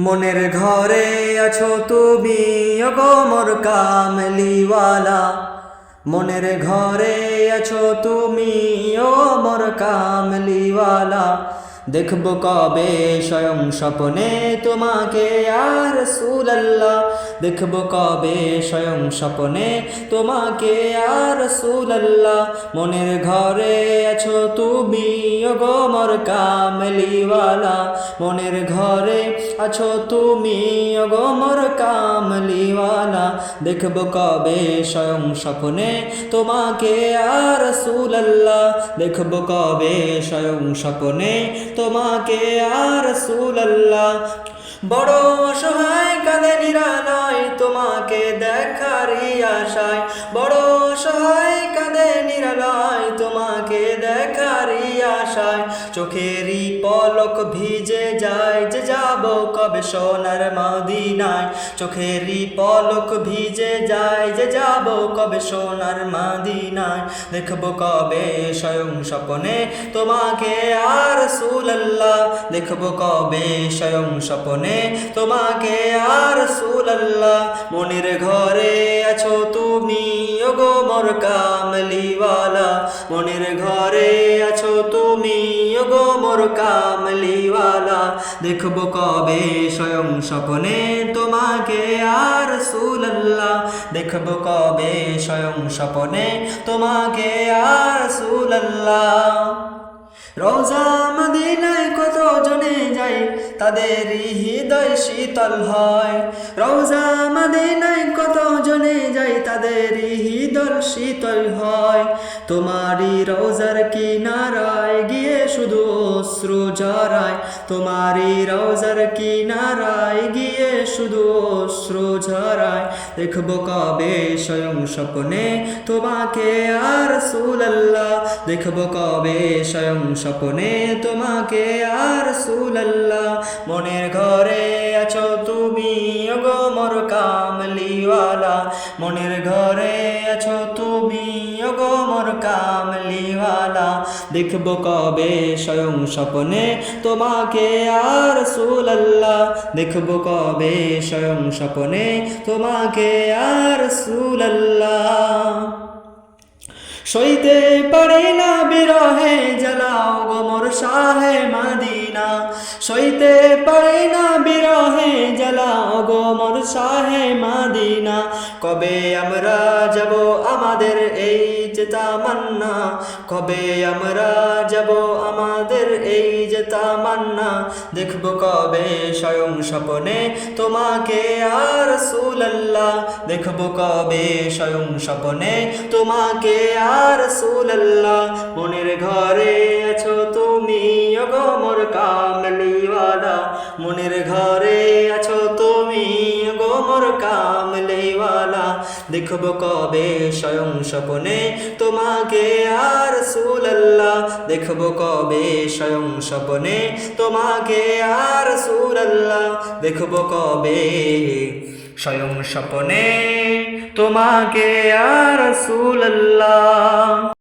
মনের ঘরে আছো তুমি ওগো মোর কামলিওয়ালা। মনের ঘরে আছো তুমি ও মোর কামলিওয়ালা। দেখবো কবে স্বয়ং স্বপ্নে তোমাকে ইয়া রাসূলুল্লাহ। দেখবো কবে স্বয়ং স্বপ্নে তোমাকে ইয়া রাসূলুল্লাহ। মনের ঘরে আছো তুমি ওগো মোর কামলিওয়ালা। মনের ঘরে আছো তুমি ওগো মোর কামলিওয়ালা। দেখবো কবে স্বয়ং স্বপ্নে তোমাকে ইয়া রাসূলুল্লাহ। দেখবো কবে স্বয়ং স্বপ্নে তোমাকে ইয়া রাসূলুল্লাহ। বড় অসহায় কাঁদে নিরালায় তোমাকে দেখারই আশায়। বড় অসহায় কাঁদে নিরালায় তোমাকে দেখারই আশায়। চোখেরই পলক ভিজে যায় যে যাব কবে সোনার মদিনায়। চোখেরই পলক ভিজে যায় যে যাব কবে সোনার মদিনায়। দেখবো কবে স্বয়ং স্বপ্নে তোমাকে ইয়া রাসূলুল্লাহ। দেখবো কবে স্বয়ং স্বপ্নে তোমাকে ইয়া রাসূলুল্লাহ। মনের ঘরে আছো তুমি ওগো মোর কামলিওয়ালা। মনের ঘরে আছো তুমি ওগো মোর কামলিওয়ালা। দেখবো কবে স্বয়ং স্বপ্নে তোমাকে ইয়া রাসূলুল্লাহ। দেখবো কবে স্বয়ং স্বপ্নে তোমাকে ইয়া রাসূলুল্লাহ। রওজা মদিনায় কত জনে যায় তাদেরই হৃদয় শীতল হয়। রওজা মদিনায় কত জনে যায় তাদেরই হৃদয় শীতল হয়। তোমারই রওজার কিনারায় গিয়ে শুধু অশ্রু ঝরায়। তোমারই রওজার কিনারায় গিয়ে শুধু অশ্রু ঝরায়। দেখবো কবে স্বয়ং স্বপ্নে তোমাকে ইয়া রাসূলুল্লাহ। দেখবো কবে স্বয়ং স্বপ্নে তোমাকে ইয়া রাসূলুল্লাহ। মনের ঘরে আছো তুমি ওগো মোর কামলিওয়ালা। মনের ঘরে আছো তুমি ওগো মোর কামলিওয়ালা। দেখবো কবে স্বয়ং স্বপ্নে তোমাকে ইয়া রাসূলুল্লাহ। দেখবো কবে স্বয়ং স্বপ্নে তোমাকে ইয়া রাসূলুল্লাহ। সইতে পারি না বিরহে জ্বালাও গো মোর শাহে মদিনা। সইতে পারি না বিরহে জ্বালাও গো মোর শাহে মদিনা। কবে আমরা যাব আমাদের এই যে তামান্না। কবে আমরা যাব আমাদের এই যে তামান্না। দেখবো কবে স্বয়ং স্বপ্নে তোমাকে ইয়া রাসূলুল্লাহ। দেখবো কবে স্বয়ং স্বপ্নে তোমাকে ইয়া রাসূলুল্লাহ। মনের ঘরে আছো তুমি ওগো মোর কামলিওয়ালা। মনের ঘরে আছো তুমি ওগো মোর কামলিওয়ালা। দেখবো কবে স্বয়ং স্বপ্নে তোমাকে ইয়া রাসূলুল্লাহ। দেখবো কবে স্বয়ং স্বপ্নে তোমাকে ইয়া রাসূলুল্লাহ। দেখবো কবে স্বয়ং স্বপ্নে তোমাকে ইয়া রাসূলুল্লাহ।